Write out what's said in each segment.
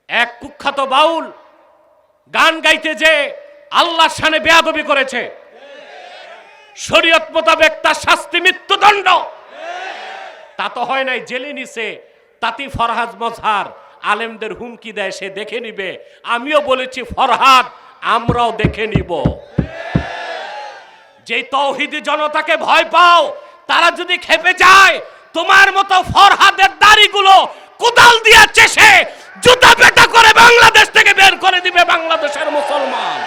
এক কুখ্যাত বাউল গান গাইতে যে আল্লাহর শানে বেয়াদবি করেছে, শরীয়ত মোতাবেক তার শাস্তি মৃত্যুদণ্ড। তা তো হয় নাই, জেলে নিছে। তাতি ফরহাদ মজহার আলেমদের হুমকি দেয়, সে দেখে নিবে। আমিও বলেছি ফরহাদ, আমরাও দেখে নিব। যে তৌহিদি জনতাকে ভয় পাও, তারা যদি খেপে যায়, তোমার মতো ফরহাদের দাড়িগুলো কোদাল দিয়ে চেষে জুতা পেটা করে বাংলাদেশ থেকে বের করে দিবে বাংলাদেশের মুসলমান।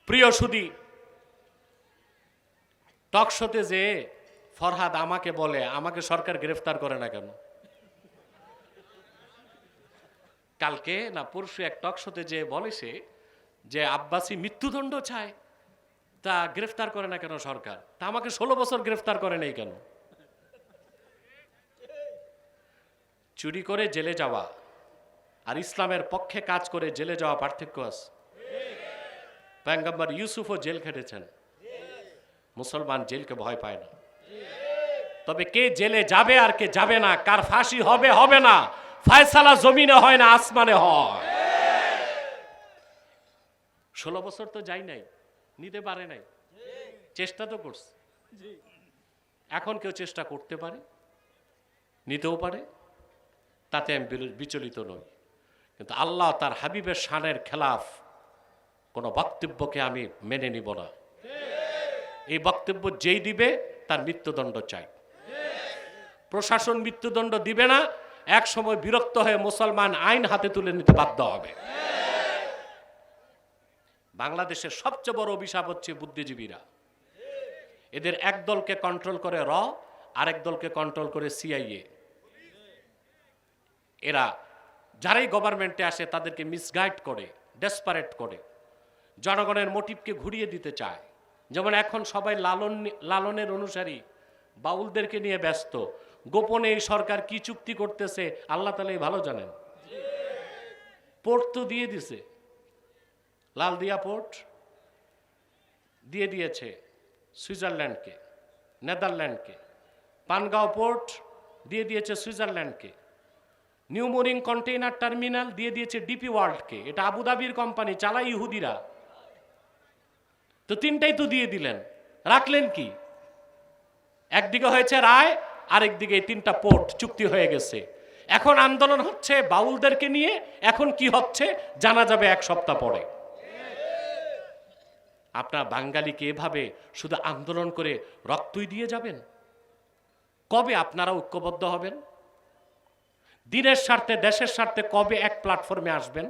প্রিয় সুধী, টকশোতে যে ফরহাদ আমাকে বলে, আমাকে সরকার গ্রেফতার করে না কেন? কালকে না পরশু এক টকশোতে যে বলে সে যে আব্বাসী মৃত্যুদণ্ড চায়, তা গ্রেফতার করে না কেন সরকার? তা আমাকে 16 বছর গ্রেফতার করে নাই কেন? চুরি করে জেলে যাওয়া আর ইসলামের পক্ষে কাজ করে জেলে যাওয়া পার্থক্য আছে। পয়গম্বর ইউসুফও জেল খেটেছেন, মুসলমান জেলকে ভয় পায় না। তবে কে জেলে যাবে আর কে যাবে না, কার ফাঁসি হবে হবে না, ফয়সালা জমিনে হয় না আসমানে হয়। 16 বছর তো যাই নাই, নিতে পারে নাই, চেষ্টা তো করছে। এখন কেউ চেষ্টা করতে পারে, নিতেও পারে, তাতে আমি বিচলিত নই। কিন্তু আল্লাহ তার হাবিবের শানের খেলাফ কোন বক্তব্যকে আমি মেনে নিব না। এই বক্তব্য যেই দিবে তার মৃত্যুদণ্ড চাই। প্রশাসন মৃত্যুদণ্ড দিবে না, এক সময় বিরক্ত হয়ে মুসলমান আইন হাতে তুলে নিতে বাধ্য হবে। বাংলাদেশের সবচেয়ে বড় অভিশাপ হচ্ছে বুদ্ধিজীবীরা। এদের এক দলকে কন্ট্রোল করে র, আরেক দলকে কন্ট্রোল করে সিআইএ। এরা যারাই গভর্নমেন্টে আসে তাদেরকে মিসগাইড করে, ডেসপারেট করে, জনগণের মোটিভকে ঘুরিয়ে দিতে চায়। যেমন এখন সবাই লালনের অনুসারী, বাউলদেরকে নিয়ে ব্যস্ত। গোপনে এই সরকার কি চুক্তি করতেছে আল্লাহ তাআলাই ভালো জানেন। পোর্ট তো দিয়ে দিছে, লালদিয়া পোর্ট দিয়ে দিয়েছে সুইজারল্যান্ডকে, নেদারল্যান্ডকে। পানগাঁও পোর্ট দিয়ে দিয়েছে সুইজারল্যান্ডকে। নিউ মোরিং কন্টেইনার টার্মিনাল দিয়ে দিয়েছে ডিপি ওয়ার্ল্ডকে। এটা আবুধাবির কোম্পানি, চালায় ইহুদিরা। তো তিনটাই তো দিয়ে দিলেন, রাখলেন কি? একদিকে হয়েছে রায়, আরেকদিকে এই 3টা পোর্ট চুক্তি হয়ে গেছে। এখন আন্দোলন হচ্ছে বাউলদেরকে নিয়ে। এখন কি হচ্ছে জানা যাবে 1 সপ্তাহ পরে। আপনার বাঙালিকে এভাবে শুধু আন্দোলন করে রক্তই দিয়ে যাবেন? কবে আপনারা ঐক্যবদ্ধ হবেন? দিনের স্বার্থে, দেশের স্বার্থে কবে এক প্ল্যাটফর্মে আসবেন?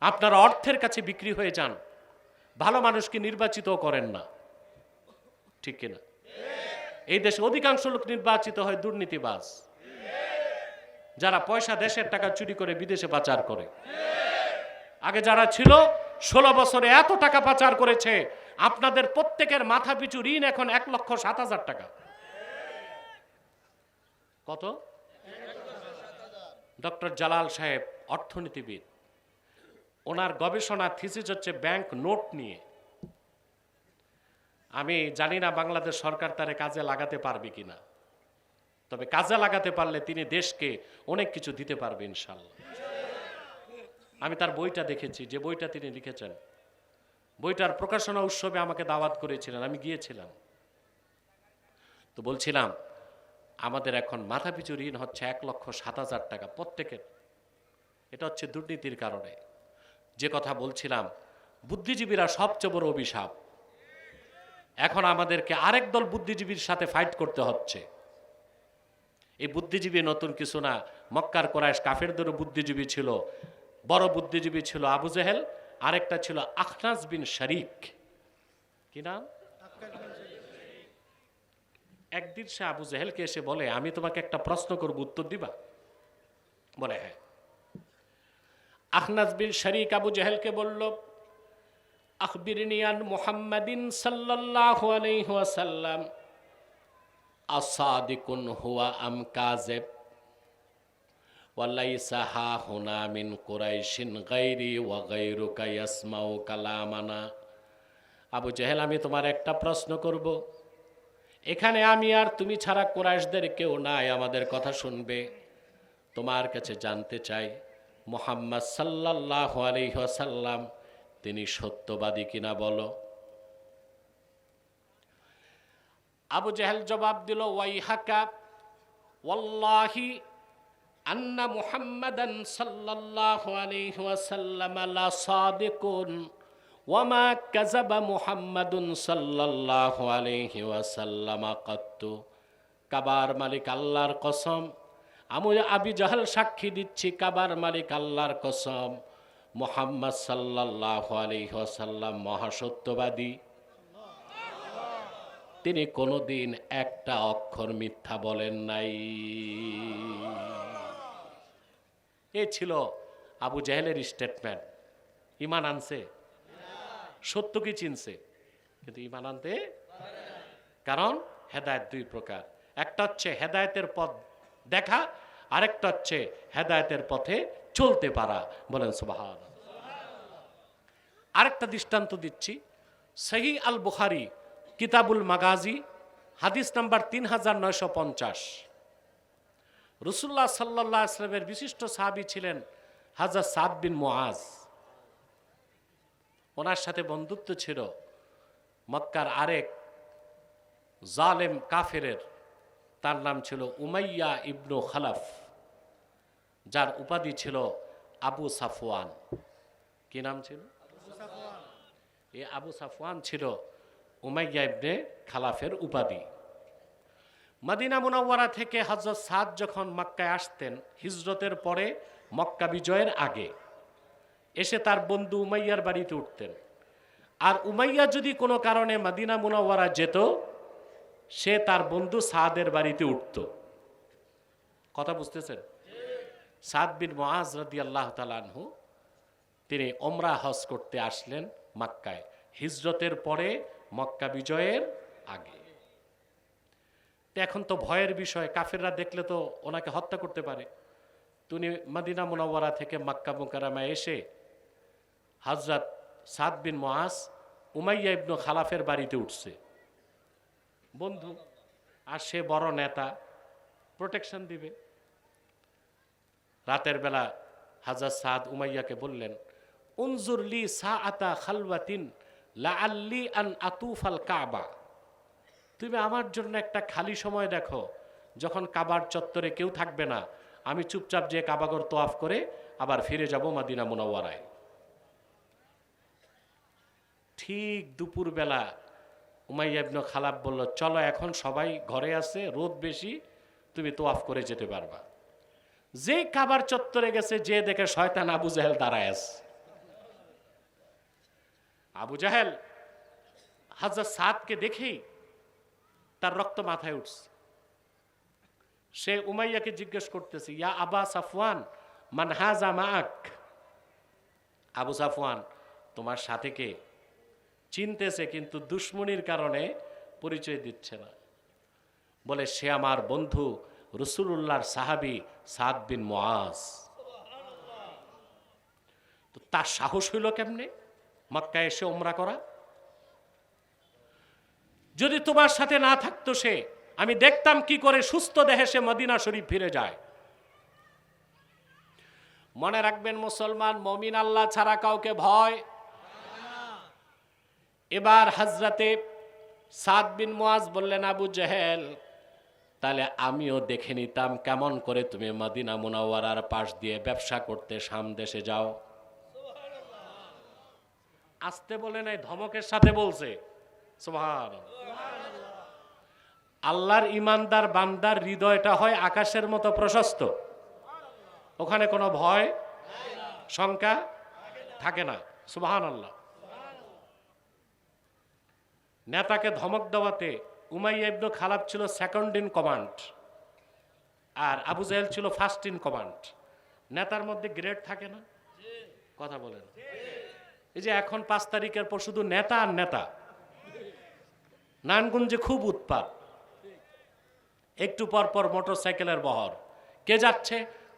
আপনারা অর্থের কাছে বিক্রি হয়ে যান, ভালো মানুষকে নির্বাচিত করেন না, ঠিক কিনা? এই দেশে অধিকাংশ লোক নির্বাচিত হয় দুর্নীতিবাজ, যারা পয়সা দেশের টাকা চুরি করে বিদেশে পাচার করে। আগে যারা ছিল 16 বছরে এত টাকা পাচার করেছে, আপনাদের প্রত্যেকের মাথা পিছু ঋণ এখন 1,07,000 টাকা। কত? ডক্টর জালাল সাহেব অর্থনীতিবিদ, ওনার গবেষণা থিসিস হচ্ছে ব্যাংক নোট নিয়ে। আমি জানি না বাংলাদেশ সরকার তারে কাজে লাগাতে পারবে কিনা, তবে কাজে লাগাতে পারলে তিনি দেশকে অনেক কিছু দিতে পারবে ইনশাল্লাহ। আমি তার বইটা দেখেছি, যে বইটা তিনি লিখেছেন। বইটার প্রকাশনা উৎসবে আমাকে দাওয়াত করেছিলেন, আমি গিয়েছিলাম। তো বলছিলাম আমাদের এখন মাথাপিছু ঋণ হচ্ছে 1,07,000 টাকা প্রত্যেকের। এটা হচ্ছে দুর্নীতির কারণে। যে কথা বলছিলাম, বুদ্ধিজীবীরা সবচেয়ে বড় অভিশাপ। এখন আমাদেরকে আরেক দল বুদ্ধিজীবীর সাথে ফাইট করতে হচ্ছে। এই বুদ্ধিজীবী নতুন কিছু না, মক্কার কোরাইশ কাফেরদেরও বুদ্ধিজীবী ছিল। বড় বুদ্ধিজীবী ছিল আবু জেহেল, আরেকটা ছিল আখনাস বিন শরিক। কি নাম? একদিন সে আবু জেহেলকে এসে বলে, আমি তোমাকে একটা প্রশ্ন করব, উত্তর দিবা? বলে হ্যাঁ। আখনাস বিন শরিক আবু জেহেলকে বলল, আখবিরনি আন মুহাম্মাদিন সাল্লাল্লাহু আলাইহি ওয়াসাল্লাম আসাদিকুন হুয়া আম কাযিব ওয়ালাইসা হা হুনা মিন কুরাইশিন গায়রি ওয়া গায়রুকা ইয়াসমাউ কালামানা আবু জেহেল, আমি তোমার একটা প্রশ্ন করব। এখানে আমি আর তুমি ছাড়া কুরাইশদের কেউ নাই, আমাদের কথা শুনবে। তোমার কাছে জানতে চাই, মুহাম্মদ সাল্লাল্লাহু আলাইহি ওয়াসাল্লাম তিনি সত্যবাদী কিনা বলো। আবু জেহেল জবাব দিল, ওয়াইহাকা ওয়াল্লাহি আন্না মুহাম্মাদান সাল্লাল্লাহু আলাইহি ওয়াসাল্লাম লা সাদিকুন ওয়া মা কাযাবা মুহাম্মাদুন সাল্লাল্লাহু আলাইহি ওয়াসাল্লাম কাত্তু। কাবার মালিক আল্লাহর কসম, আমি আবু জেহেল সাক্ষী দিচ্ছি, কাবার মালিক আল্লাহর কসম, মুহাম্মদ সাল্লাল্লাহু আলাইহি ওয়াসাল্লাম মহাসত্যবাদী। তিনি কোনোদিন একটা অক্ষর মিথ্যা বলেন নাই। এ ছিল আবু জেহেলের স্টেটমেন্ট। ঈমান আনছে? সত্য কি চিনছে? কিন্তু ঈমান আনতে, কারণ হেদায়েত দুই প্রকার, একটা হচ্ছে হেদায়েতের পথ দেখা, আরেকটা হচ্ছে হেদায়েতের পথে চলতে পারা। বলেন সুবহানাল্লাহ। আরেকটা দৃষ্টান্ত দিচ্ছি, সহিহ আল বুখারী কিতাবুল মাগাজি হাদিস নাম্বার 3950। রাসূলুল্লাহ সাল্লাল্লাহু আলাইহি ওয়াসাল্লামের বিশিষ্ট সাহাবী ছিলেন হযরত সাদ বিন মুআজ। ওনার সাথে বন্ধুত্ব ছিল মক্কার আরেক জালেম কাফেরের, তার নাম ছিল উমাইয়া ইবনু খালাফ, যার উপাধি ছিল আবু সাফওয়ান। কি নাম ছিল? এই আবু সাফওয়ান ছিল উমাইয়া ইবনে খালাফের উপাধি। মদিনা মুনাওয়ারা থেকে হযরত সাদ যখন মক্কায় আসতেন, হিজরতের পরে মক্কা বিজয়ের আগে এসে তার বন্ধু উমাইয়ার বাড়িতে উঠতেন। আর উমাইয়া যদি কোনো কারণে মদিনা মুনাওয়ারা যেত, সে তার বন্ধু সাদের বাড়িতে উঠত। কথা বুঝতেছেন? সাদ বিন মুআজ রাদিয়াল্লাহু তাআলা আনহু তিনি ওমরা হজ করতে আসলেন মক্কায়, হিজরতের পরে মক্কা বিজয়ের আগে। এখন তো ভয়ের বিষয়, কাফেররা দেখলে তো ওনাকে হত্যা করতে পারে। তিনি মদিনা মুনাওয়ারা থেকে মক্কা মুকাররমায় এসে হযরত সাদ বিন মুআজ উমাইয়া ইবনে খালাফের বাড়িতে উঠছে, বন্ধু, আর সে বড় নেতা, প্রোটেকশন দিবে। রাতের বেলা হযরত সাদ উমাইয়াকে বললেন, উনজুর লি সাআতা খালওয়াতিন লাআল্লি আন আতুফাল কাবা। তুমি আমার জন্য একটা খালি সময় দেখো, যখন কাবার চত্বরে কেউ থাকবে না, আমি চুপচাপ যে কাবাগর তোয়াফ করে আবার ফিরে যাব মদিনা মুনাওয়ারায়। ঠিক দুপুরবেলা উমাইয়া ইবনে খালাফ বলল, চলো, এখন সবাই ঘরে আছে, রোদ বেশি, তুমি তোয়াফ করে যেতে পারবা। যে কাবার চত্বরে গেছে, যে দেখে শয়তান আবু জেহেল দাঁড়ায় আছে। আবু জেহেল হযরত সাদকে দেখেই তার রক্ত মাথায় উঠছে। সে উমাইয়াকে জিজ্ঞেস করতেছে, ইয়া আবা সাফওয়ান মান হাযা মাআক। আবু সাফওয়ান, তোমার সাথে কে? চিনতেছে, কিন্তু দুশমনির কারণে পরিচয় দিচ্ছে না। বলে, সে আমার বন্ধু রাসূলুল্লাহর সাহাবী সাদ বিন মুআজ। তো তার সাহস হইল কেমনে মক্কায় এসে উমরা করা? যদি তোমার সাথে না থাকতো সে, আমি দেখতাম কি করে সুস্থ দেহে সে মদিনা শরীফ ফিরে যায়। মনে রাখবেন মুসলমান, মুমিন আল্লাহ ছাড়া কাউকে ভয়। এবার হযরতে সাদ বিন মুআজ বললেন, আবু জেহেল, তাহলে আমিও দেখে নিতাম কেমন করে তুমি মদিনা মুনাওয়ারার পাশ দিয়ে ব্যবসা করতে শাম দেশে যাও। আসতে বলে নাই, ধমকের সাথে বলছে। সুবহানাল্লাহ। আল্লাহর ইমানদার বান্দার হৃদয়টা হয় আকাশের মতো প্রশস্ত, ওখানে কোনো ভয় শঙ্কা থাকে না। সুবহানাল্লাহ। নেতাকে ধমক দেওয়াতে উমাইয়া ইবনে খালাফ ছিল সেকেন্ড ইন কমান্ড, আর আবু জেহেল ছিল ফার্স্ট ইন কমান্ড। নেতার মধ্যে গ্রেড থাকে না? কথা বলেন। এই যে এখন 5 তারিখের পর শুধু নেতা আর নেতা, নারায়ণগঞ্জে খুব উৎপাত, একটু পর পর মোটর সাইকেলের বহর। কে যাচ্ছে?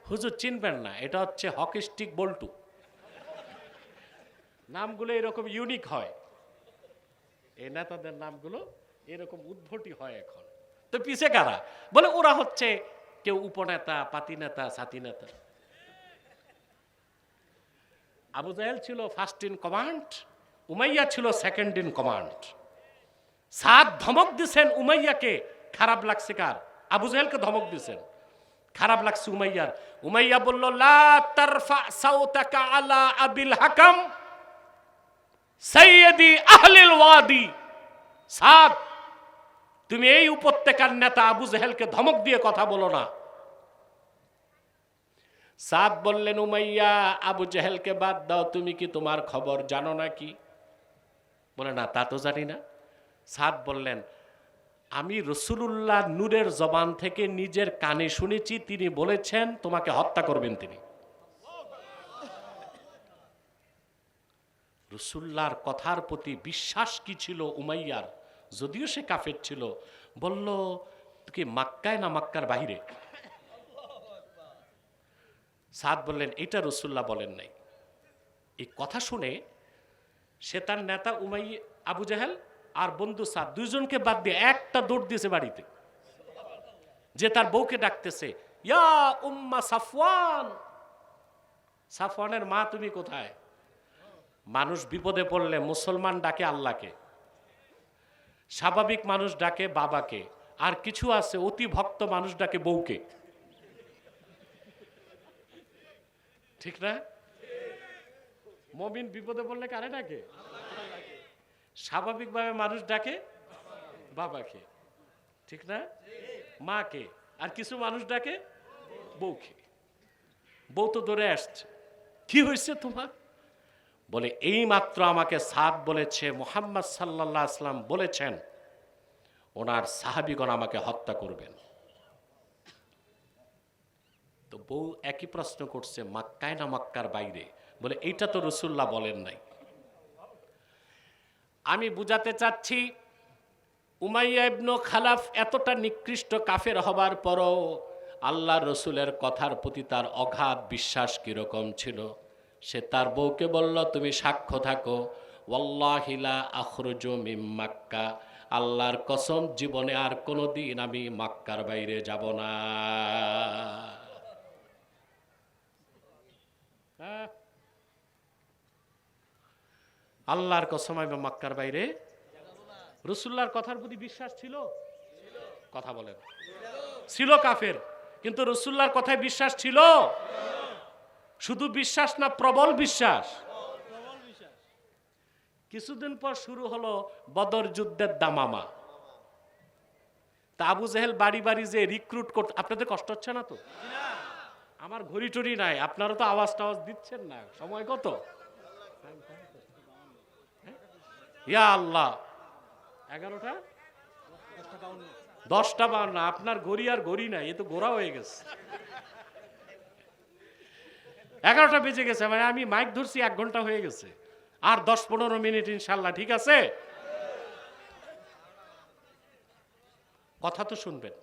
হুজুর চিনবেন না, এটা হচ্ছে হকি স্টিক বল্টু। নামগুলো এরকম ইউনিক হয়। এই নেতাদের নামগুলো এরকম উদ্ভটি হয় এখন। তো পিছে কারা? বলে ওরা হচ্ছে কেউ উপনেতা, পাতি নেতা, ছাতি নেতা। আবু জাহেল ছিল ফার্স্ট ইন কমান্ড, উমাইয়া ছিল সেকেন্ড ইন কমান্ড। সাদ ধমক দিছেন উমাইয়াকে, খারাপ লাগছে কার? আবু জাহেলকে ধমক দিছেন, খারাপ লাগছে উমাইয়ার। উমাইয়া বলল, লা তারফা সাউতাকা আলা আবিল হাকাম সাইয়্যিদি আহলিল ওয়াদি। সাদ, তুমি এই উপত্যকার নেতা আবু জাহেলকে ধমক দিয়ে কথা বলো না। সাদ বললেন, উমাইয়া, আবু জাহেলকে বাদ দাও, তুমি কি তোমার খবর জানো নাকি? বলে, না, তা তো জানি না। সাদ বললেন, আমি রাসূলুল্লাহ নূরের জবান থেকে নিজের কানে শুনেছি, তিনি বলেছেন তোমাকে হত্যা করবেন তিনি। রাসূলুল্লাহর কথার প্রতি বিশ্বাস কি ছিল উমাইয়ার, যদিও সে কাফের ছিল। বলল, কি মক্কায় না মক্কার বাহিরে? সাদ বললেন, এটা রাসূলুল্লাহ বলেন নাই। এই কথা শুনে সে তার নেতা উমাইয়া, আবু জাহেল আর বন্ধু সাদ, দুইজনকে বাদ দিয়ে একটা দৌড় দিয়েছে বাড়িতে, যে তার বউকে ডাকতেছে, ইয়া উম্মা সাফওয়ান, সাফওয়ানের মা তুমি কোথায়? মানুষ বিপদে পড়লে মুসলমান ডাকে আল্লাহকে, স্বাভাবিক মানুষ ডাকে বাবাকে, আর কিছু আছে অতি ভক্ত মানুষ ডাকে বউকে, ঠিক না? মুমিন বিপদে পড়লে কারে ডাকে? স্বাভাবিকভাবে মানুষ ডাকে বাবাকে, ঠিক না? মাকে, আর কিছু মানুষ ডাকে বউকে। বউ তো দৌড়ে আসছে, কি হয়েছে তোমার? বলে, এই মাত্র আমাকে সাদ বলেছে মুহাম্মদ সাল্লাল্লাহু আলাইহি ওয়াসাল্লাম বলেছেন ওনার সাহাবীগণ আমাকে হত্যা করবেন। তো বউ একই প্রশ্ন করছে, মক্কায় না মক্কার বাইরে? বলে, এইটা তো রাসূলুল্লাহ বলেন নাই। আমি বুঝাতে চাচ্ছি, উমাইয়া ইবনে খালাফ এতটা নিকৃষ্ট কাফের হবার পরও আল্লাহর রাসূলের কথার প্রতি তার অগাধ বিশ্বাস কিরকম ছিল। সে তার বউকে বলল, তুমি সাক্ষ্য থাকো, ওয়াল্লাহি লা আখরুজু মিন মক্কা, আল্লাহর কসম জীবনে আর কোনোদিন আমি মক্কার বাইরে যাব না। আল্লাহর কসম আমি মক্কার বাইরে। রাসূলুল্লাহর কথার প্রতি বিশ্বাস ছিল? কথা বলেন, ছিল কাফের, কিন্তু রাসূলুল্লাহর কথায় বিশ্বাস ছিল। শুধু বিশ্বাস না, প্রবল বিশ্বাস। কিছুদিন পর শুরু হলো বদর যুদ্ধের দামামা। তা আবু জাহেল বাড়ি বাড়ি যে রিক্রুট করতে, আপনাদের কষ্ট হচ্ছে না তো? আমার ঘড়ি টড়ি নাই, আপনারা তো আওয়াজ টাওয়াজ দিচ্ছেন না। সময় কত? ইয়া আল্লাহ, 11টা 10:52। আপনার ঘড়ি আর ঘড়ি নাই, এ তো গোড়া হয়ে গেছে। 11টা বেজে গেছে, মানে আমি মাইক ধরছি 1 ঘন্টা হয়ে গেছে, আর 10-15 মিনিট ইনশাল্লাহ, ঠিক আছে? কথা তো শুনবেন।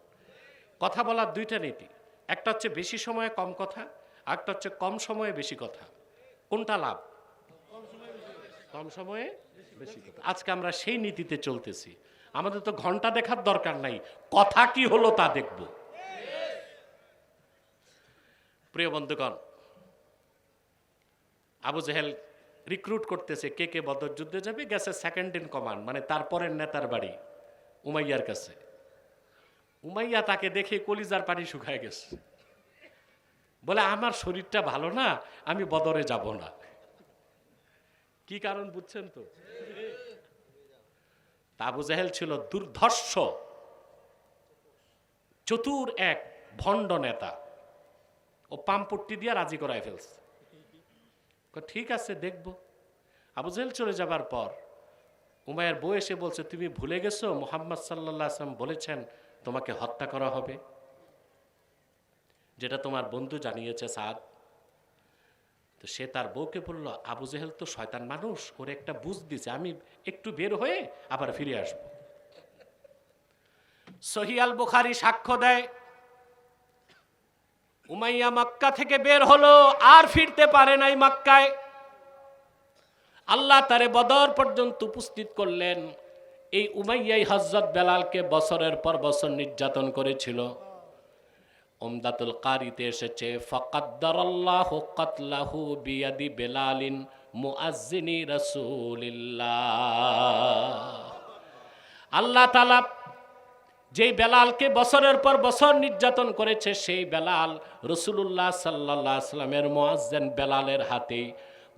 কথা বলার দুইটা নীতি, একটা হচ্ছে বেশি সময়ে কম কথা, একটা হচ্ছে কম সময়ে বেশি কথা। কোনটা লাভ? কম সময়ে বেশি কথা। আজকে আমরা সেই নীতিতে চলতেছি। আমাদের তো ঘন্টা দেখার দরকার নাই, কথা কি হলো তা দেখব। প্রিয় বন্ধুগণ, আবু জাহেল রিক্রুট করতেছে কে কে বদর যুদ্ধে যাবে। গেছে সেকেন্ড ইন কমান্ড, মানে তারপরের নেতার বাড়ি উমাইয়ার কাছে। উমাইয়া তাকে দেখে কলিজার পানি শুকায় গেছে, বলে, আমার শরীরটা ভালো না, আমি বদরে যাব না। কি কারণ বুঝছেন তো? আবু জাহেল ছিল দুর্ধর্ষ, চতুর এক ভণ্ড নেতা। ও পামপট্টি দিয়ে রাজি করায় ফেলছে। ঠিক আছে, দেখব। আবু জাহেল চলে যাবার পর উমাইয়ার বউ এসে বলছে, তুমি ভুলে গেছো মুহাম্মদ সাল্লাল্লাহু আলাইহি ওয়াসাল্লাম বলেছেন তোমাকে হত্যা করা হবে, যেটা তোমার বন্ধু জানিয়েছে সাদ। তো সে তার বউকে বলল, আবু জাহেল তো শয়তান মানুষ, ওর একটা বুঝ দিছে, আমি একটু বের হয়ে আবার ফিরে আসব। সহিহ আল বুখারী সাক্ষ্য দেয়, উমাইয়া মক্কা থেকে বের হলো, আর ফিরতে পারে নাই মক্কায়। আল্লাহ তারে বদর পর্যন্ত উপস্থিত করলেন। এই উমাইয়াই হযরত বেলালকে বছরের পর বছর নির্যাতন করেছিল। উমদাতুল কারিতে এসেছে, ফাকাদ্দারাল্লাহু কাতলাহু বিয়াদি বেলালিন মুআজ্জিনি রাসূলিল্লাহ। আল্লাহ তাআলা যেই বেলালকে বছরের পর বছর নির্যাতন করেছে, সেই বেলাল রাসূলুল্লাহ সাল্লাল্লাহু আলাইহি ওয়াসাল্লামের মুআজ্জিন বেলালের হাতেই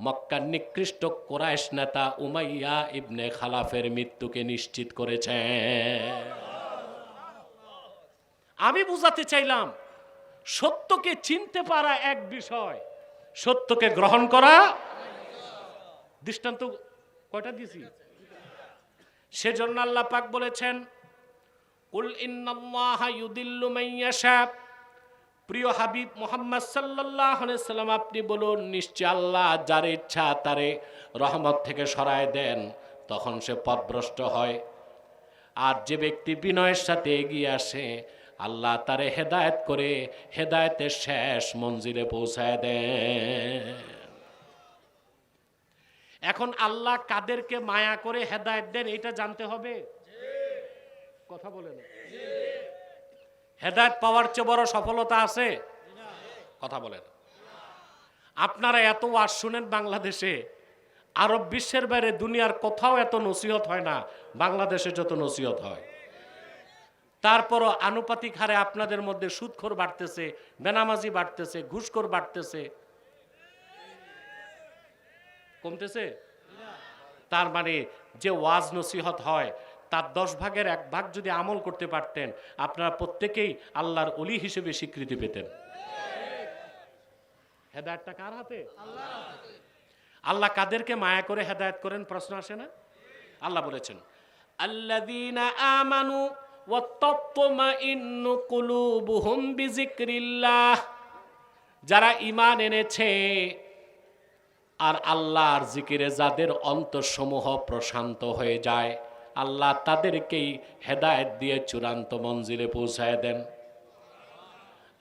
মক্কার নিকৃষ্ট কুরাইশ নেতা উমাইয়া ইবনে খালাফের মৃত্যুকে নিশ্চিত করেছে। আমি বুঝাতে চাইলাম, সত্যকে চিনতে পারা এক বিষয়, সত্যকে গ্রহণ করা। দৃষ্টান্ত কয়টা দিয়েছি? সেজন্য আল্লাহ পাক বলেছেন, কুল ইন্নাল্লাহা ইউদিল্লু মান ইয়াশা। প্রিয় হাবিব মুহাম্মদ সাল্লাল্লাহু আলাইহি সাল্লাম, আপনি বলুন, নিশ্চয় আল্লাহ যার ইচ্ছা তারে রহমত থেকে সরায় দেন, তখন সে পথভ্রষ্ট হয়। আর যে ব্যক্তি বিনয়ের সাথে এগিয়ে আসে, আল্লাহ তারে হেদায়েত করে হেদায়েতের শেষ মঞ্জিলে পৌঁছায় দেন। এখন আল্লাহ কাদেরকে মায়া করে হেদায়েত দেন এটা জানতে হবে। কথা বলেন, হেদায়েত পাওয়ার চেয়ে বড় সফলতা আছে? কথা বলেন। আপনারা এত ওয়াজ শুনেন বাংলাদেশে, আরব বিশ্বের বাইরে দুনিয়ার কোথাও এত নসিহত হয় না বাংলাদেশে যত নসিহত হয়। তারপরও আনুপাতিক হারে আপনাদের মধ্যে সুদখোর বাড়তেছে, বেনামাজি বাড়তেছে, ঘুষখোর বাড়তেছে, কমতেছে। তার মানে যে ওয়াজ নসিহত হয় তার 10 ভাগের 1 ভাগ যদি আমল করতে পারতেন, আপনারা প্রত্যেকেই আল্লাহর ওলি হিসেবে স্বীকৃতি পেতেন। হেদায়েতটা কার হাতে? আল্লাহ কাদেরকে মায়া করে হেদায়েত করেন প্রশ্ন আসে না? আল্লাহ বলেছেন, আল্লাযীনা আমানু ওয়া তাতমাইন্নু কুলুবুহুম বিযিকরিল্লাহ। যারা ঈমান এনেছে আর আল্লাহর জিকিরে যাদের অন্তরসমূহ প্রশান্ত হয়ে যায়, আল্লাহ তাদেরকেই হেদায়েত দিয়ে চূড়ান্ত মঞ্জিলে পৌঁছায় দেন।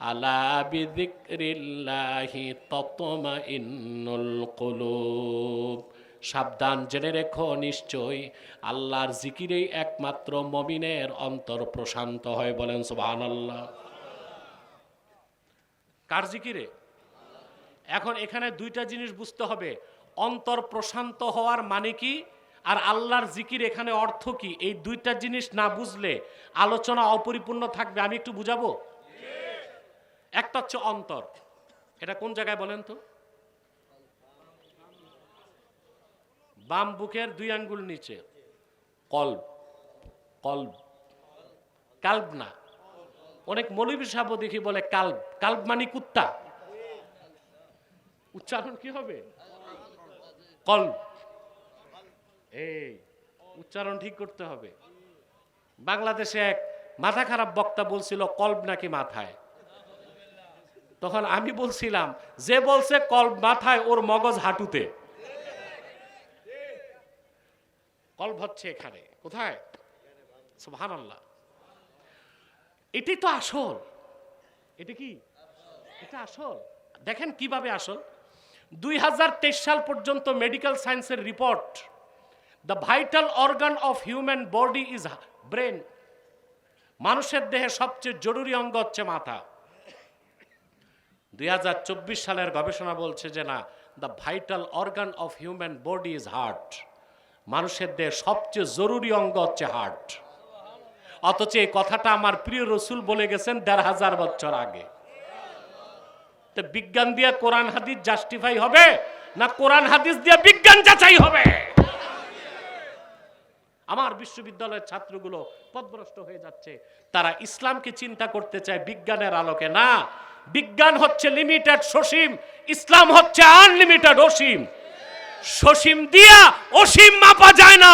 আলা বিযিকরিল্লাহি তাতমাইন্নুল কুলুব। সাবধান, জেনে রেখো, নিশ্চয়ই আল্লাহর জিকিরেই একমাত্র মুমিনের অন্তর প্রশান্ত হয়। বলেন সুবহানাল্লাহ। কার জিকিরে? এখন এখানে দুইটা জিনিস বুঝতে হবে, অন্তর প্রশান্ত হওয়ার মানে কি আর আল্লাহর জিকির এখানে অর্থ কি। এই দুইটা জিনিস না বুঝলে আলোচনা অপরিপূর্ণ থাকবে। আমি একটু বুঝাবো। একটা হচ্ছে অন্তর, এটা কোন জায়গায় বলেন তো? বাম বুকের 2 আঙ্গুল নিচে। কলব, কলব, কালব না। অনেক মৌলবী সাহেব দেখি বলে কালব। কালব মানে কুত্তা। উচ্চারণ কি হবে? কলব। এই উচ্চারণ ঠিক করতে হবে। বাংলাদেশে এক মাথা খারাপ বক্তা বলছিল কলব নাকি মাথায়। তখন আমি বলছিলাম, যে বলছে কলব মাথায় ওর মগজ হাঁটুতে। কলব হচ্ছে এখানে। কোথায়? সুবহানাল্লাহ। এটাই তো আসল। এটা কি? এটা আসল। দেখেন কিভাবে আসল। 2023 সাল পর্যন্ত মেডিকেল সায়েন্সের report, the vital organ of human body is brain. মানুষের দেহে সবচেয়ে জরুরি অঙ্গ হচ্ছে মাথা। 2024 সালের গবেষণা বলছে যে না, the vital organ of human body is heart. মানুষের দেহে সবচেয়ে জরুরি অঙ্গ হচ্ছে হার্ট। অথচ এই কথাটা আমার প্রিয় রসুল বলে গেছেন 1500 বছর আগে। তো বিজ্ঞান দিয়ে কোরআন হাদিস জাস্টিফাই হবে না কোরআন হাদিস দিয়ে বিজ্ঞান যাচাই হবে? আমার বিশ্ববিদ্যালয়ের ছাত্রগুলো পথভ্রষ্ট হয়ে যাচ্ছে। তারা ইসলামকে চিন্তা করতে চায় বিজ্ঞানের আলোকে। না, বিজ্ঞান হচ্ছে লিমিটেড সসীম, ইসলাম হচ্ছে আনলিমিটেড অসীম। সসীম দিয়া অসীম মাপা যায় না,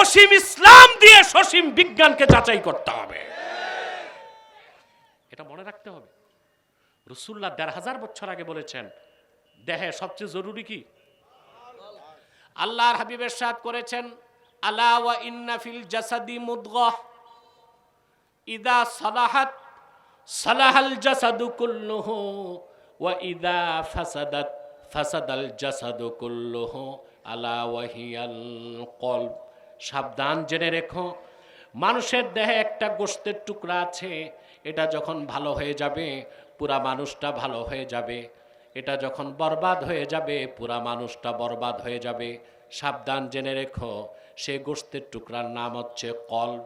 অসীম ইসলাম দিয়ে সসীম বিজ্ঞানকে যাচাই করতে হবে। এটা মনে রাখতে হবে। রাসূলুল্লাহ 1500 বছর আগে বলেছেন দেহে সবচেয়ে জরুরি কি? আল্লাহর হাবিব ইরশাদ করেছেন, আলা ওয়া ইন্না ফিল জাসাদি মুদগাহ ইদা সালাহাত সালাহাল জাসাদু কুল্লুহু ওয়া ইদা ফাসাদাত ফাসাদাল জাসাদু কুল্লুহু আলা ওয়া হিয়াল কলব। সাবধান জেনে রেখো, মানুষের দেহে একটা গোশতের টুকরা আছে, এটা যখন ভালো হয়ে যাবে পুরা মানুষটা ভালো হয়ে যাবে, এটা যখন বরবাদ হয়ে যাবে পুরা মানুষটা বরবাদ হয়ে যাবে। সাবধান জেনে রেখো, সে গোশতের টুকরার নাম হচ্ছে কলব।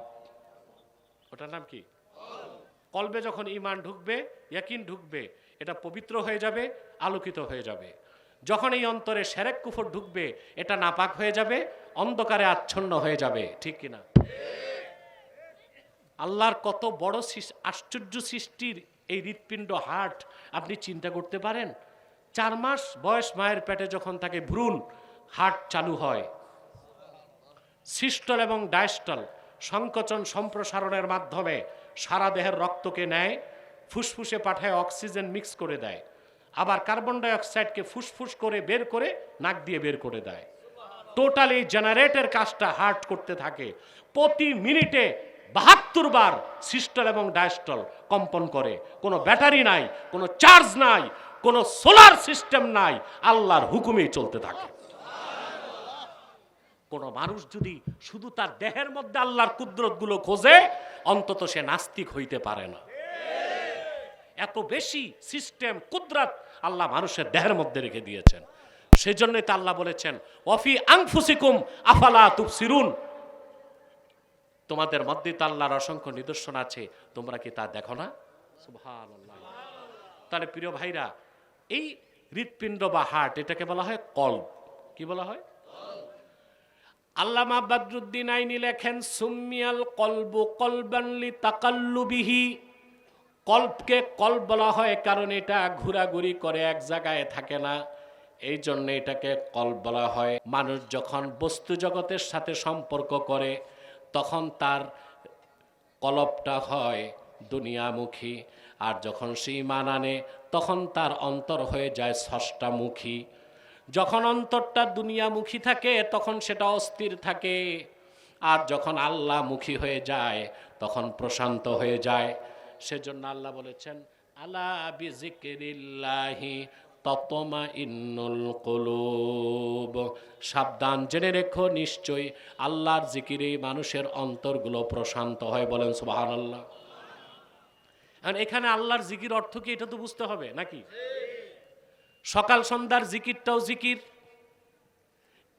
ওটার নাম কি? কলবে যখন ঈমান ঢুকবে, ইয়াকিন ঢুকবে, এটা পবিত্র হয়ে যাবে, আলোকিত হয়ে যাবে। যখন এই অন্তরে শিরক কুফর ঢুকবে, এটা নাপাক হয়ে যাবে, অন্ধকারে আচ্ছন্ন হয়ে যাবে। ঠিক কিনা? আল্লাহর কত বড় আশ্চর্য সৃষ্টির এই হৃৎপিণ্ড, হার্ট, আপনি চিন্তা করতে পারেন? 4 মাস বয়স মায়ের পেটে যখন তাকে ভ্রূণ, হার্ট চালু হয়, সিস্টল এবং ডায়াস্টল সংকোচন সম্প্রসারণের মাধ্যমে সারা দেহের রক্তকে নেয়, ফুসফুসে পাঠায়, অক্সিজেন মিক্স করে দেয়, আবার কার্বন ডাই অক্সাইডকে ফুসফুস করে বের করে নাক দিয়ে বের করে দেয়। টোটালি জেনারেটের কাজটা হার্ট করতে থাকে। প্রতি মিনিটে 72 বার সিস্টল এবং ডায়াস্টল কম্পন করে। কোনো ব্যাটারি নাই, কোনো চার্জ নাই, কোনো সোলার সিস্টেম নাই, আল্লাহর হুকুমেই চলতে থাকে। কোন মানুষ যদি শুধু তার দেহের মধ্যে আল্লাহর কুদরত গুলো খোঁজে, অন্তত সে নাস্তিক হইতে পারে না। এত বেশি সিস্টেম, কুদরত আল্লাহ মানুষের দেহের মধ্যে রেখে দিয়েছেন। সেজন্যই তো আল্লাহ বলেছেন, ওয়াফি আনফুসিকুম আফালা তুবসিরুন, তোমাদের মধ্যে তো আল্লাহর অসংখ্য নিদর্শন আছে, তোমরা কি তা দেখো না? সুবহানাল্লাহ। তাহলে প্রিয় ভাইরা, এই হৃৎপিণ্ড বা হার্ট, এটাকে বলা হয় কলব। কি বলা হয়? আল্লামা বদরুদ্দিন আইনি লেখেন, সুমিয়াল কলবু কলবান লিতাকাল্লুবিহি, কল্পকে কল্প বলা হয় কারণ এটা ঘোরাঘুরি করে, এক জায়গায় থাকে না, এই জন্য এটাকে কল্প বলা হয়। মানুষ যখন বস্তু জগতের সাথে সম্পর্ক করে, তখন তার কলবটা হয় দুনিয়ামুখী, আর যখন সে ঈমান আনে তখন তার অন্তর হয়ে যায় স্রষ্টামুখী। যখন অন্তরটা দুনিয়ামুখী থাকে তখন সেটা অস্থির থাকে, আর যখন আল্লাহমুখী হয়ে যায় তখন প্রশান্ত হয়ে যায়। সেজন্য আল্লাহ বলেছেন, আলা বিযিকরিল্লাহি তাতমাইন্নুল কুলুব, সাবধান জেনে রেখো, নিশ্চয়ই আল্লাহর জিকিরে মানুষের অন্তরগুলো প্রশান্ত হয়। বলেন সুবহানাল্লাহ। আর এখানে আল্লাহর জিকির অর্থ কি, এটা তো বুঝতে হবে নাকি? সকাল সন্ধ্যার জিকিরটাও জিকির,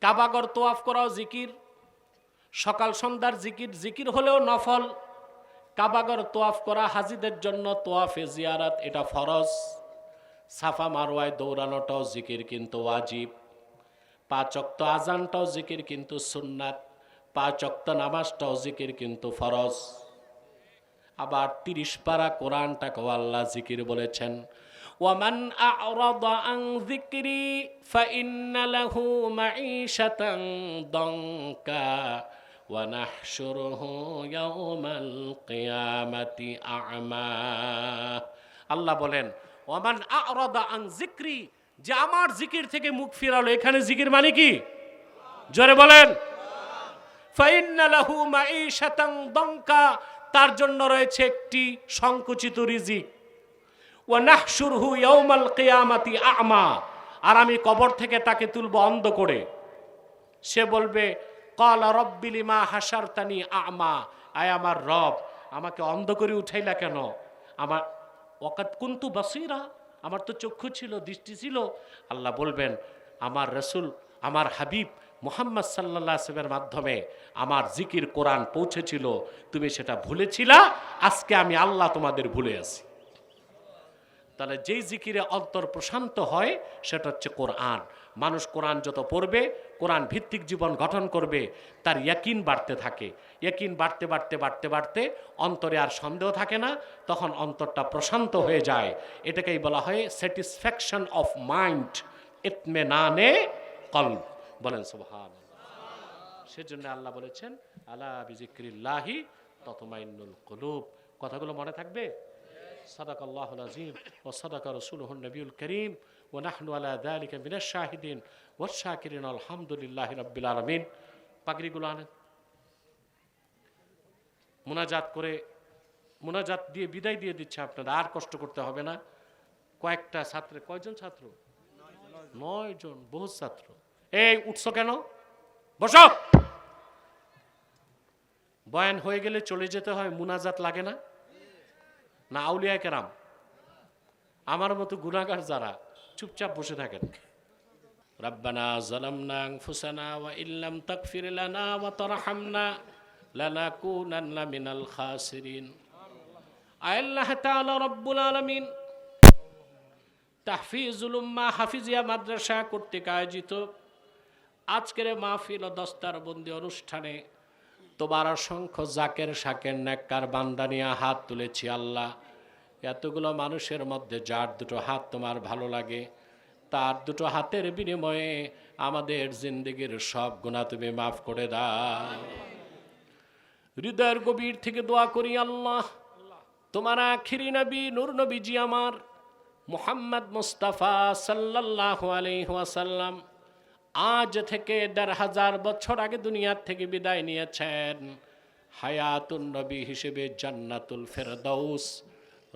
কাবাগর তোয়াফ করাও জিকির। সকাল সন্ধ্যার জিকির জিকির হলেও নফল, কাবাগর তোয়াফ করা হাজিদের জন্য তোয়াফে জিয়ারাত, এটা ফরজ। সাফা মারওয়ায় দৌড়ানোটাও জিকির কিন্তু ওয়াজিব। 5 ওয়াক্ত আজানটাও জিকির কিন্তু সুন্নাত। 5 ওয়াক্ত নামাজটাও জিকির কিন্তু ফরজ। আবার 30 পারা কোরআনটাকেও আল্লাহ জিকির বলেছেন। ওয়ামান আ'রাদা আন যিকরি ফাইন্না লাহু মাঈশাতান দানকা ওয়া নাহশুরুহু ইয়াওমাল কিয়ামাতি আ'মা। আল্লাহ বলেন, ওয়ামান আ'রাদা আন যিকরি, যে আমার জিকির থেকে মুখ ফিরালো। এখানে জিকির মানে কি? জোরে বলেন। ফাইন্না লাহু মাঈশাতান দানকা, তার জন্য রয়েছে একটি সংকুচিত রিজিক। ওয়া নাহশুরুহু ইয়াওমাল কিয়ামাতি আ'মা, আর আমি কবর থেকে তাকে তুলব অন্ধ করে। সে বলবে, ক্বালা রাব্বি লিমা হাশারতানি আ'মা, আয় আমার রব, আমাকে অন্ধ করে উঠাইলা কেন? আমার ওয়াকাদ কুনতু বাসীরা, আমার তো চক্ষু ছিল, দৃষ্টি ছিল। আল্লাহ বলবেন, আমার রাসূল, আমার হাবিব মুহাম্মদ সাল্লাল্লাহু আলাইহি ওয়াসাল্লামের মাধ্যমে আমার জিকির কোরআন পৌঁছেছিল, তুমি সেটা ভুলেছিলা, আজকে আমি আল্লাহ তোমাদের ভুলে আছি। তাহলে যেই জিকিরে অন্তর প্রশান্ত হয় সেটা হচ্ছে কোরআন। মানুষ কোরআন যত পড়বে, কোরআন ভিত্তিক জীবন গঠন করবে, তার ইয়াকিন বাড়তে থাকে। ইয়াকিন বাড়তে বাড়তে বাড়তে বাড়তে অন্তরে আর সন্দেহ থাকে না, তখন অন্তরটা প্রশান্ত হয়ে যায়। এটাকেই বলা হয় স্যাটিসফ্যাকশন অফ মাইন্ড, ইতমিনানে কলব। বলেন সুবহানাল্লাহ। সেজন্য আল্লাহ বলেছেন, আলা বিযিকরিল্লাহি তাতমাইন্নুল কুলুব। কথাগুলো মনে থাকবে? সাদাকাল্লাহুল আযীম ওয়া সাদাকা রাসূলুহুন নবিয়ুল কারীম ওয়া নাহনু আলা যালিকা মিনাশ শাহিদিন ওয়াশ শাকিরিন আলহামদুলিল্লাহি রাব্বিল আলামিন। পাগড়িগুলো আনেন, মুনাজাত করে, মুনাজাত দিয়ে বিদায় দিয়ে দিচ্ছে আপনারা, আর কষ্ট করতে হবে না। কয়েকটা ছাত্র, কয়জন ছাত্র? 9 জন, বহু ছাত্র। এই উঠছো কেন? বসো। বয়ান হয়ে গেলে চলে যেতে হয়, মুনাজাত লাগে না? না আউলিয়া কেরাম আমার মতো গুনাহগার যারা চুপচাপ বসে থাকেন? রব্বানা যালামনা আনফুসানা ওয়া ইল্লাম তাগফির লানা ওয়া তারহামনা লানাকুনান্না মিনাল খাসিরিন। আল্লাহ তাআলা রব্বুল আলামিন তাহফিজুল উম্মাহ হাফিজিয়া মাদ্রাসা কর্তৃক আয়োজিত আজকের মাহফিল ও দস্তারবন্দি অনুষ্ঠানে তোমার অসংখ্য জাকের শাকের নেককার বান্দা নিয়ে হাত তুলেছি। আল্লাহ, এতগুলো মানুষের মধ্যে যার দুটো হাত তোমার ভালো লাগে, তার দুটো হাতের বিনিময়ে আমাদের জিন্দেগির সব গুনাহ তুমি মাফ করে দাও। হৃদয়ের গভীর থেকে দোয়া করি আল্লাহ, তোমার আখিরি নবী নূর নবীজি আমার মুহাম্মদ মুস্তাফা সাল্লাল্লাহু আলাইহি ওয়াসাল্লাম আজ থেকে ১৫০০ বছর আগে দুনিয়ার থেকে বিদায় নিয়েছেন। হায়াতুন নবী হিসেবে জান্নাতুল ফেরদাউস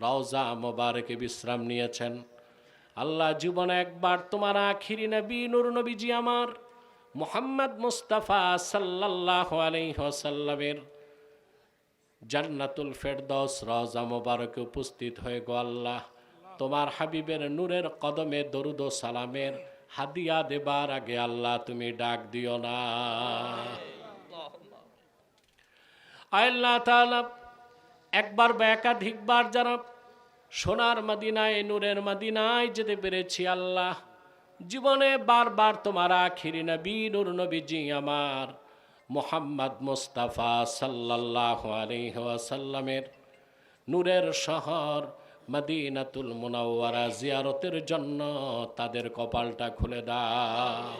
রওজা মোবারকে বিশ্রাম নিয়েছেন। আল্লাহ, জীবনে একবার তোমার আখিরি নবী নূর নবীজি আমার মুহাম্মদ মুস্তাফা সাল্লাল্লাহু আলাইহি ওয়াসাল্লামের জান্নাতুল ফেরদাউস রওজা মোবারকে উপস্থিত হয়ে গো আল্লাহ, তোমার হাবিবের নূরের কদমে দরুদ ও সালামের হাদিয়া দেবার আগে আল্লাহ তুমি ডাক দিও না। আল্লাহ তাআলা একবার বা একাধিকবার যারা সোনার মদিনায় নূরের মদিনায় যেতে পেরেছি আল্লাহ, জীবনে বারবার তোমার আখিরি নবী নূর নবীজি আমার মুহাম্মদ মুস্তাফা সাল্লাল্লাহু আলাইহি ওয়াসাল্লামের নূরের শহর মদিনাতুল মুনাওয়ারা জিয়ারতের জন্য তাদের কপালটা খুলে দাও।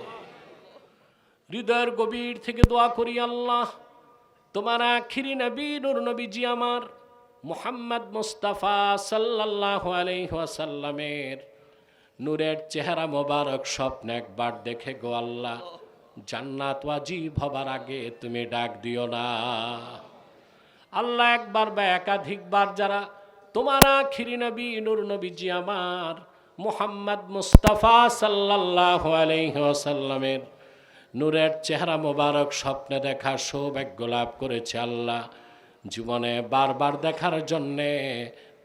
হৃদয়ের গভীর থেকে দোয়া করি আল্লাহ, তোমার আখিরি নবী নূর নবীজি আমার মুহাম্মদ মুস্তাফা সাল্লাল্লাহু আলাইহি ওয়াসাল্লামের নূরের চেহারা মোবারক স্বপ্নে একবার দেখে গো আল্লাহ, জান্নাত ওয়াজিব হবার আগে তুমি ডাক দিও না। আল্লাহ, একবার বা একাধিকবার যারা তোমার আখিরি নবী নূর নবীজি আমার মুহাম্মদ মুস্তাফা সাল্লাল্লাহু আলাইহি ওয়াসাল্লামের নূরের চেহারা মোবারক স্বপ্নে দেখার সৌভাগ্য লাভ করেছে আল্লাহ, জীবনে বারবার দেখার জন্যে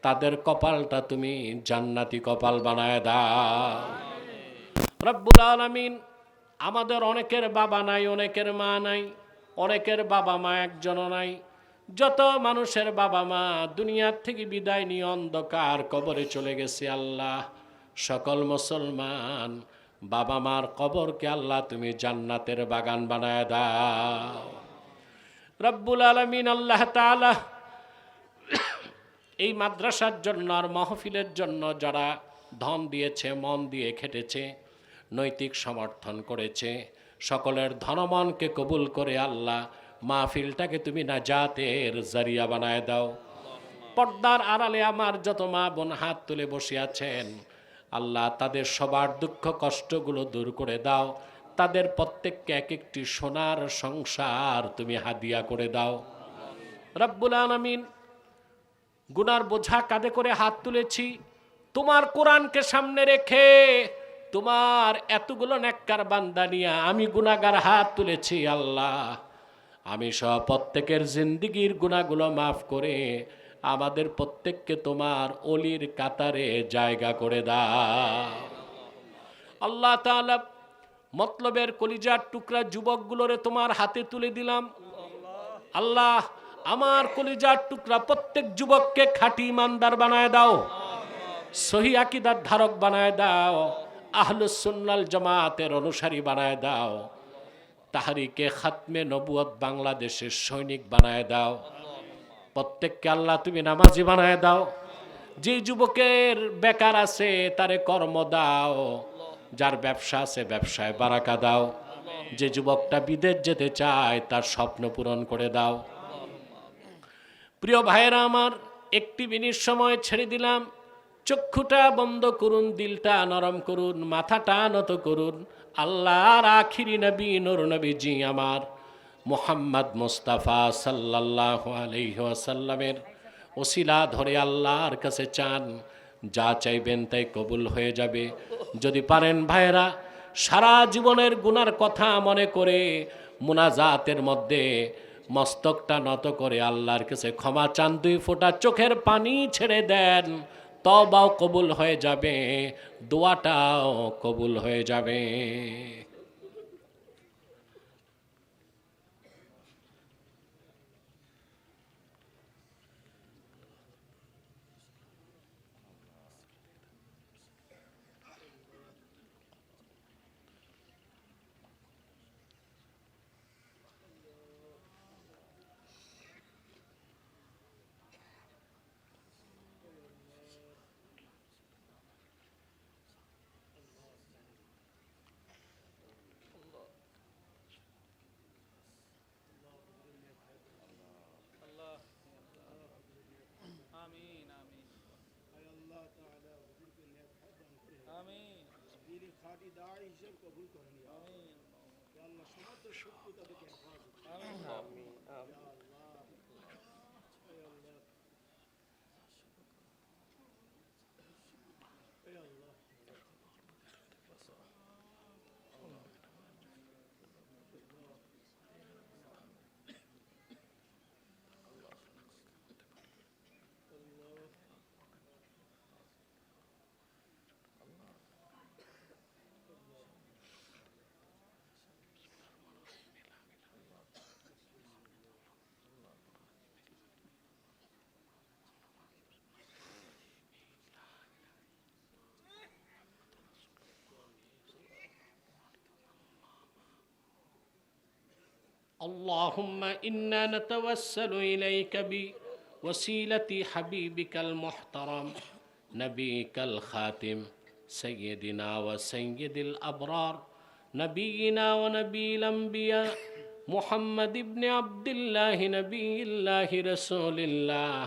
তাদের কপালটা তুমি জান্নাতি কপাল বানায় দাও। রব্বুল আলামিন, আমাদের অনেকের বাবা নাই, অনেকের মা নাই, অনেকের বাবা মা একজনও নাই। যত মানুষের বাবা মা দুনিয়ার থেকে বিদায় নিয়ে অন্ধকার কবরে চলে গেছে আল্লাহ, সকল মুসলমান বাবা মার কবরকে আল্লাহ তুমি জান্নাতের বাগান বানায় দাও। রব্বুল আলামিন আল্লাহ তাআলা এই মাদ্রাসার জন্য আর মাহফিলের জন্য যারা ধন দিয়েছে, মন দিয়ে খেটেছে, নৈতিক সমর্থন করেছে, সকলের ধনমনকে কবুল করে আল্লাহ মাহফিলটাকে তুমি নাজাতের জারিয়া বানায় দাও। পর্দার আড়ালে আমার যত মা বোন হাত তুলে বসে আছেন আল্লাহ, তাদের সবার দুঃখ কষ্টগুলো দূর করে দাও। তাদের প্রত্যেককে এক একটি সোনার সংসার তুমি হাদিয়া করে দাও। রব্বুল আলামিন, গুনার বোঝা কাঁধে করে হাত তুলেছি তোমার কোরআনকে সামনে রেখে, তোমার এতগুলো নেককার বান্দা নিয়ে আমি গুনাহগার হাত তুলেছি আল্লাহ, আমি সব প্রত্যেকের জিন্দেগির গুনাহগুলো মাফ করে আমাদের প্রত্যেককে তোমার অলির কাতারে জায়গা করে দাও। আল্লাহ তাআলা, মতলবের কলিজার টুকরা যুবকগুলোরে তোমার হাতে তুলে দিলাম আল্লাহ, আমার কলিজার টুকরা প্রত্যেক যুবককে খাঁটি ইমানদার বানায় দাও, সহি আকীদার ধারক বানায় দাও, আহলুস সুন্নাল জামাতের অনুসারী বানায় দাও, তাহরিকে খাতমে নবুয়ত বাংলাদেশের সৈনিক বানায় দাও। প্রত্যেককে আল্লাহ তুমি নামাজি বানায় দাও। যে যুবকের বেকার আছে তারে কর্ম দাও, যার ব্যবসা আছে ব্যবসায় বারাকা দাও, যে যুবকটা বিদেশ যেতে চায় তার স্বপ্ন পূরণ করে দাও। প্রিয় ভাইয়েরা আমার, একটি মিনিট সময় ছেড়ে দিলাম, চক্ষুটা বন্ধ করুন, দিলটা নরম করুন, মাথাটা নত করুন। আল্লাহর আখিরি নবী নূর নবীজি আমার মুহাম্মদ মুস্তাফা সাল্লাল্লাহু আলাইহি ওয়াসাল্লামের ওসিলা ধরে আল্লাহর কাছে চান, যা চাইবেন তাই কবুল হয়ে যাবে। যদি পারেন ভাইয়েরা, সারা জীবনের গুনার কথা মনে করে মুনাজাতের মধ্যে মস্তকটা নত করে আল্লাহর কাছে ক্ষমা চান, 2 ফোঁটা চোখের পানি ছেড়ে দেন, তওবাও কবুল হয়ে যাবে, দোয়াটাও কবুল হয়ে যাবে। اللهم إنا نتوسل إليك بوسيلة حبيبك المحترم نبيك الخاتم سيدنا وسيد الأبرار نبينا ونبي الأنبياء محمد بن عبد الله نبي الله رسول الله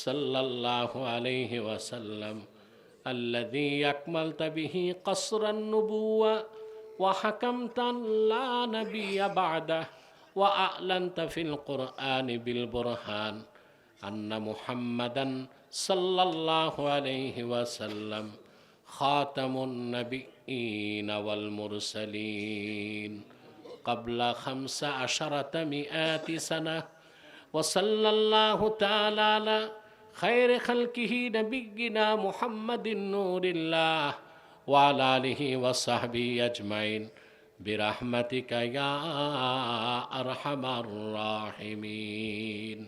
صلى الله عليه وسلم الذي أكملت به قصر النبوة وحكمت لا نبي بعده وأعلنت في القرآن بالبرهان أن محمدًا صلى الله عليه وسلم خاتم النبيين والمرسلين قبل 1500 سنة وصلى الله تعالى على خير خلقه نبينا محمد نور الله وعلى آله وصحبه أجمعين برحمتك يا أرحم الراحمين